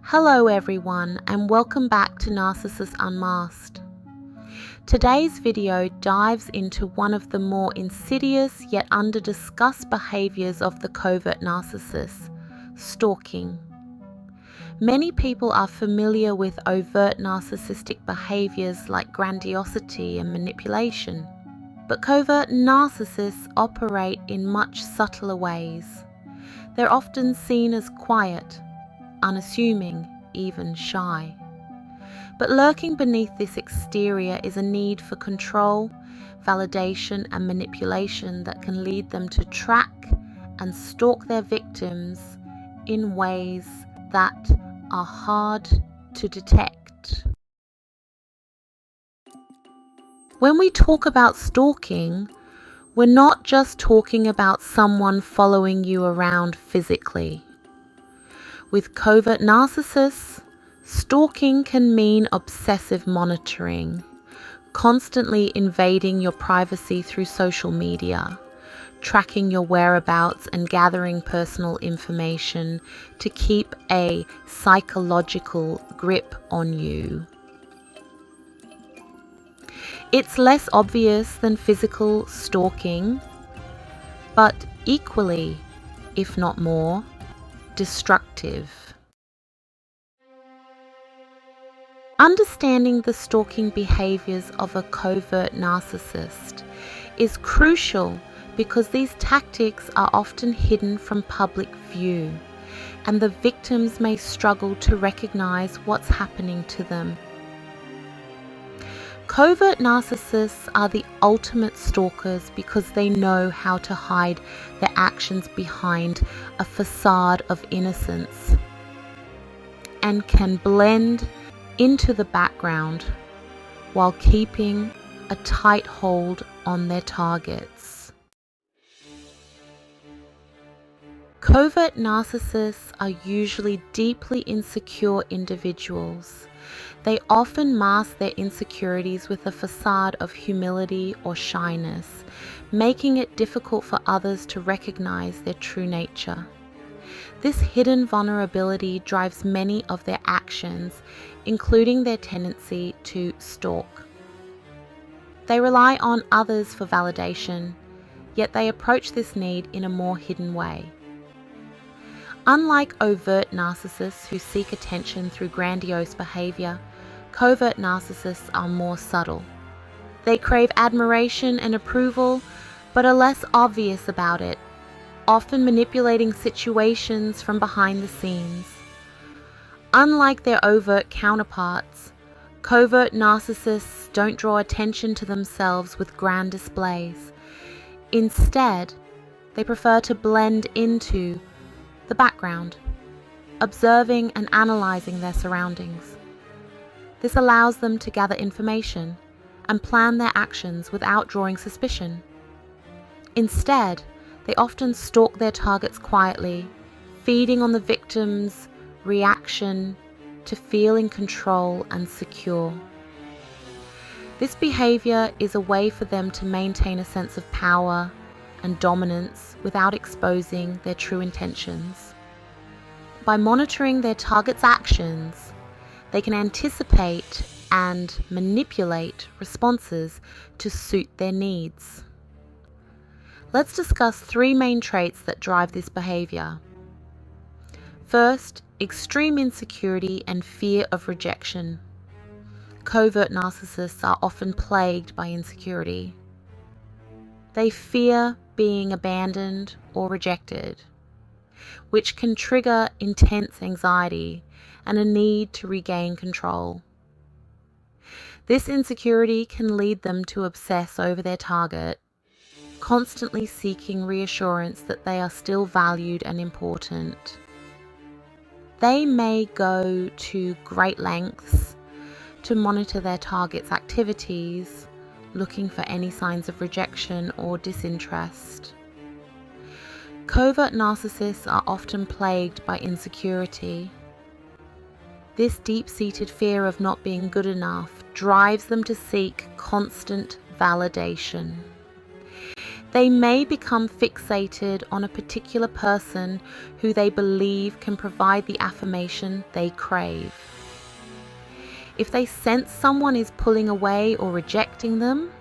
Hello everyone, and welcome back to Narcissists Unmasked. Today's video dives into one of the more insidious yet under-discussed behaviours of the covert narcissist, stalking. Many people are familiar with overt narcissistic behaviours like grandiosity and manipulation, but covert narcissists operate in much subtler ways. They're often seen as quiet, unassuming, even shy. But lurking beneath this exterior is a need for control, validation, and manipulation that can lead them to track and stalk their victims in ways that are hard to detect. When we talk about stalking, we're not just talking about someone following you around physically. With covert narcissists, stalking can mean obsessive monitoring, constantly invading your privacy through social media, tracking your whereabouts and gathering personal information to keep a psychological grip on you. It's less obvious than physical stalking, but equally, if not more, destructive. Understanding the stalking behaviors of a covert narcissist is crucial because these tactics are often hidden from public view, and the victims may struggle to recognize what's happening to them. Covert narcissists are the ultimate stalkers because they know how to hide their actions behind a facade of innocence and can blend into the background while keeping a tight hold on their targets. Covert narcissists are usually deeply insecure individuals. They often mask their insecurities with a facade of humility or shyness, making it difficult for others to recognize their true nature. This hidden vulnerability drives many of their actions, including their tendency to stalk. They rely on others for validation, yet they approach this need in a more hidden way. Unlike overt narcissists who seek attention through grandiose behavior, covert narcissists are more subtle. They crave admiration and approval, but are less obvious about it, often manipulating situations from behind the scenes. Unlike their overt counterparts, covert narcissists don't draw attention to themselves with grand displays. Instead, they prefer to blend into the background, observing and analyzing their surroundings. This allows them to gather information and plan their actions without drawing suspicion. Instead, they often stalk their targets quietly, feeding on the victim's reaction to feel in control and secure. This behavior is a way for them to maintain a sense of power and dominance without exposing their true intentions. By monitoring their target's actions, they can anticipate and manipulate responses to suit their needs. Let's discuss three main traits that drive this behavior. First, extreme insecurity and fear of rejection. Covert narcissists are often plagued by insecurity. They fear being abandoned or rejected, which can trigger intense anxiety and a need to regain control. This insecurity can lead them to obsess over their target, constantly seeking reassurance that they are still valued and important. They may go to great lengths to monitor their target's activities, looking for any signs of rejection or disinterest. Covert narcissists are often plagued by insecurity. This deep-seated fear of not being good enough drives them to seek constant validation. They may become fixated on a particular person who they believe can provide the affirmation they crave. If they sense someone is pulling away or rejecting them,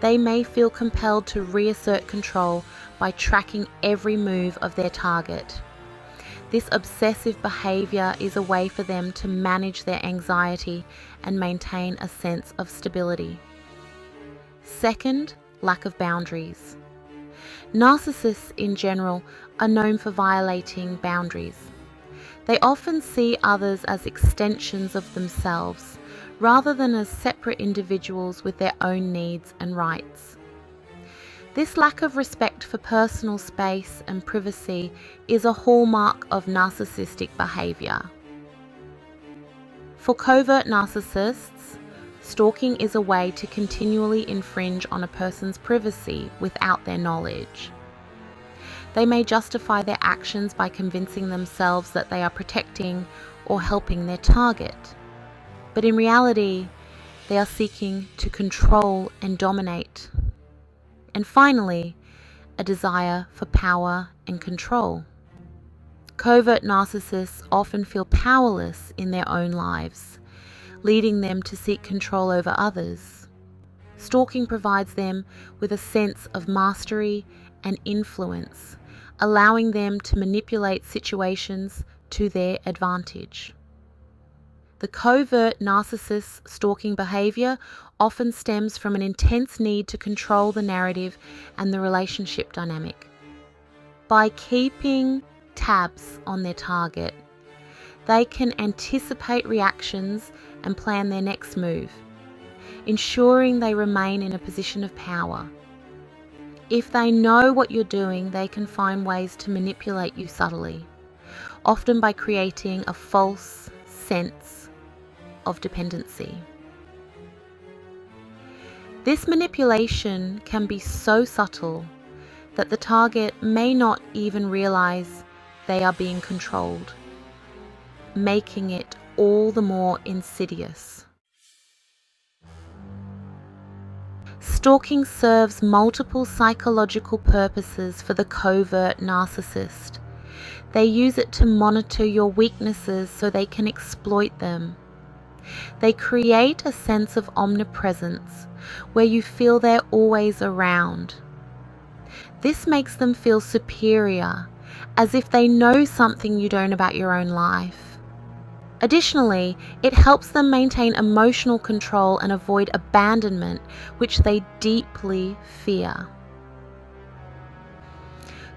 they may feel compelled to reassert control by tracking every move of their target. This obsessive behavior is a way for them to manage their anxiety and maintain a sense of stability. Second, lack of boundaries. Narcissists in general are known for violating boundaries. They often see others as extensions of themselves, rather than as separate individuals with their own needs and rights. This lack of respect for personal space and privacy is a hallmark of narcissistic behavior. For covert narcissists, stalking is a way to continually infringe on a person's privacy without their knowledge. They may justify their actions by convincing themselves that they are protecting or helping their target. But in reality, they are seeking to control and dominate. And finally, a desire for power and control. Covert narcissists often feel powerless in their own lives, leading them to seek control over others. Stalking provides them with a sense of mastery and influence, allowing them to manipulate situations to their advantage. The covert narcissist stalking behavior often stems from an intense need to control the narrative and the relationship dynamic. By keeping tabs on their target, they can anticipate reactions and plan their next move, ensuring they remain in a position of power. If they know what you're doing, they can find ways to manipulate you subtly, often by creating a false sense of dependency. This manipulation can be so subtle that the target may not even realize they are being controlled, making it all the more insidious. Stalking serves multiple psychological purposes for the covert narcissist. They use it to monitor your weaknesses so they can exploit them. They create a sense of omnipresence where you feel they're always around. This makes them feel superior, as if they know something you don't about your own life. Additionally, it helps them maintain emotional control and avoid abandonment, which they deeply fear.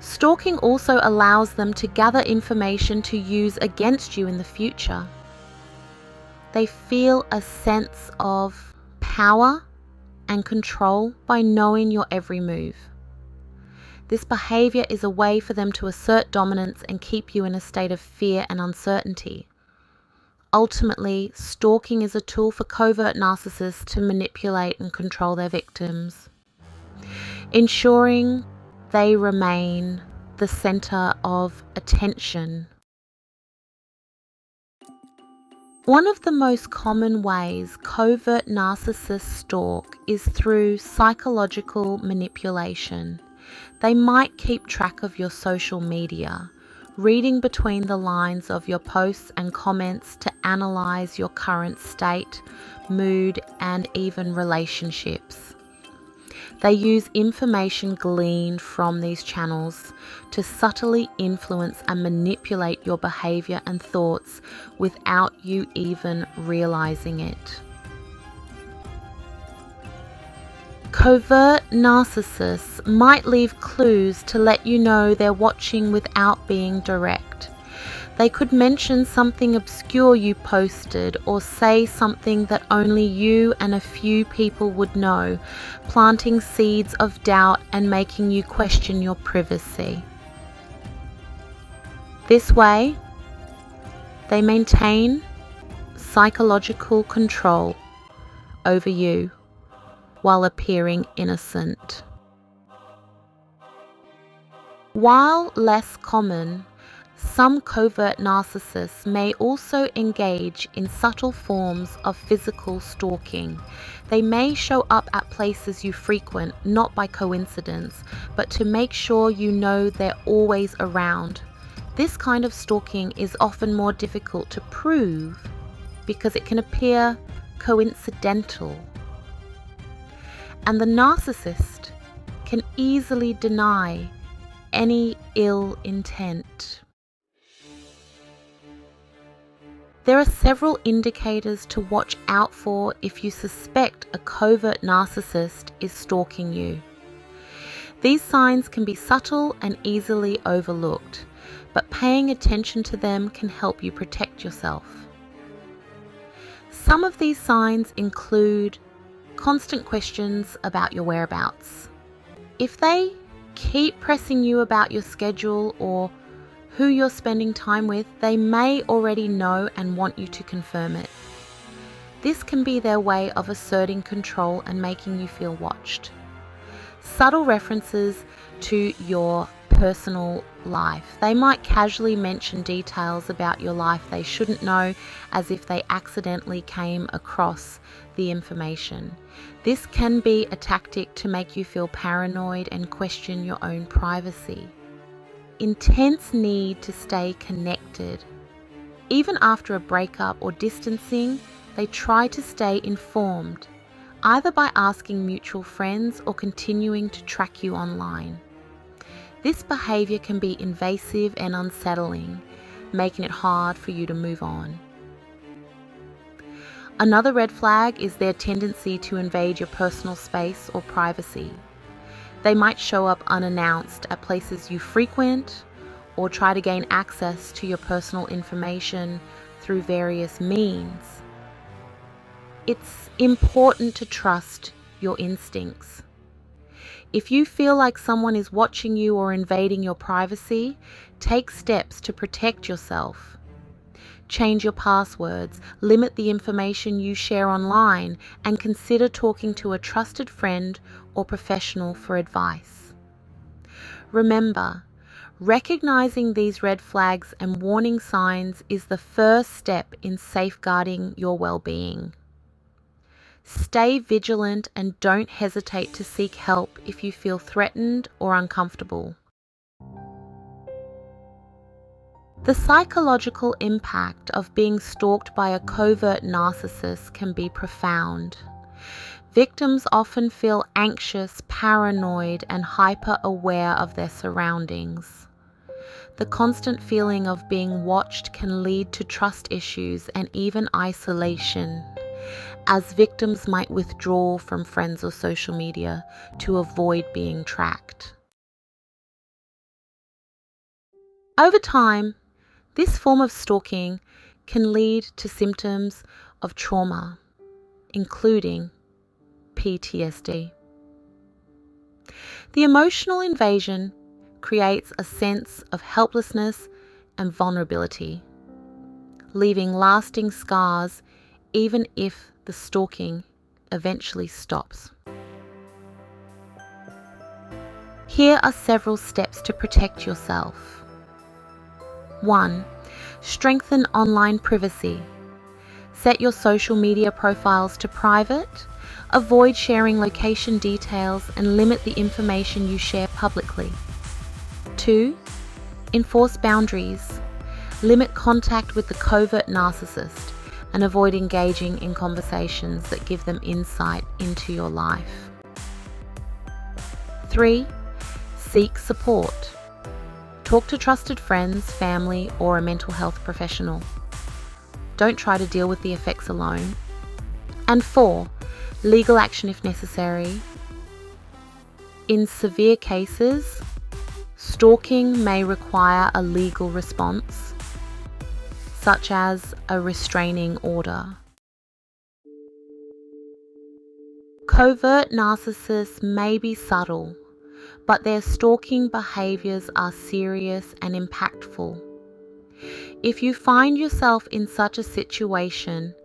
Stalking also allows them to gather information to use against you in the future. They feel a sense of power and control by knowing your every move. This behavior is a way for them to assert dominance and keep you in a state of fear and uncertainty. Ultimately, stalking is a tool for covert narcissists to manipulate and control their victims, ensuring they remain the center of attention. One of the most common ways covert narcissists stalk is through psychological manipulation. They might keep track of your social media, reading between the lines of your posts and comments to analyze your current state, mood, and even relationships. They use information gleaned from these channels to subtly influence and manipulate your behavior and thoughts without you even realizing it. Covert narcissists might leave clues to let you know they're watching without being direct. They could mention something obscure you posted or say something that only you and a few people would know, planting seeds of doubt and making you question your privacy. This way, they maintain psychological control over you while appearing innocent. While less common, Some covert narcissists may also engage in subtle forms of physical stalking. They may show up at places you frequent, not by coincidence, but to make sure you know they're always around. This kind of stalking is often more difficult to prove because it can appear coincidental. And the narcissist can easily deny any ill intent. There are several indicators to watch out for if you suspect a covert narcissist is stalking you. These signs can be subtle and easily overlooked, but paying attention to them can help you protect yourself. Some of these signs include constant questions about your whereabouts. If they keep pressing you about your schedule or who you're spending time with, they may already know and want you to confirm it. This can be their way of asserting control and making you feel watched. Subtle references to your personal life. They might casually mention details about your life they shouldn't know, as if they accidentally came across the information. This can be a tactic to make you feel paranoid and question your own privacy. Intense need to stay connected. Even after a breakup or distancing, they try to stay informed, either by asking mutual friends or continuing to track you online. This behavior can be invasive and unsettling, making it hard for you to move on. Another red flag is their tendency to invade your personal space or privacy. They might show up unannounced at places you frequent or try to gain access to your personal information through various means. It's important to trust your instincts. If you feel like someone is watching you or invading your privacy, take steps to protect yourself. Change your passwords, limit the information you share online, and consider talking to a trusted friend or professional for advice. Remember, recognizing these red flags and warning signs is the first step in safeguarding your well-being. Stay vigilant and don't hesitate to seek help if you feel threatened or uncomfortable. The psychological impact of being stalked by a covert narcissist can be profound. Victims often feel anxious, paranoid, and hyper-aware of their surroundings. The constant feeling of being watched can lead to trust issues and even isolation, as victims might withdraw from friends or social media to avoid being tracked. Over time, this form of stalking can lead to symptoms of trauma, including PTSD. The emotional invasion creates a sense of helplessness and vulnerability, leaving lasting scars even if the stalking eventually stops. Here are several steps to protect yourself. 1. Strengthen online privacy. Set your social media profiles to private. Avoid sharing location details and limit the information you share publicly. 2. Enforce boundaries. Limit contact with the covert narcissist and avoid engaging in conversations that give them insight into your life. 3. Seek support. Talk to trusted friends, family, or a mental health professional. Don't try to deal with the effects alone. And 4. Legal action if necessary. In severe cases, stalking may require a legal response, such as a restraining order. Covert narcissists may be subtle, but their stalking behaviors are serious and impactful. If you find yourself in such a situation,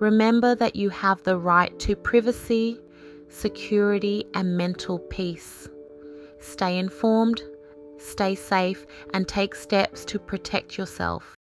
remember that you have the right to privacy, security, and mental peace. Stay informed stay safe, and take steps to protect yourself.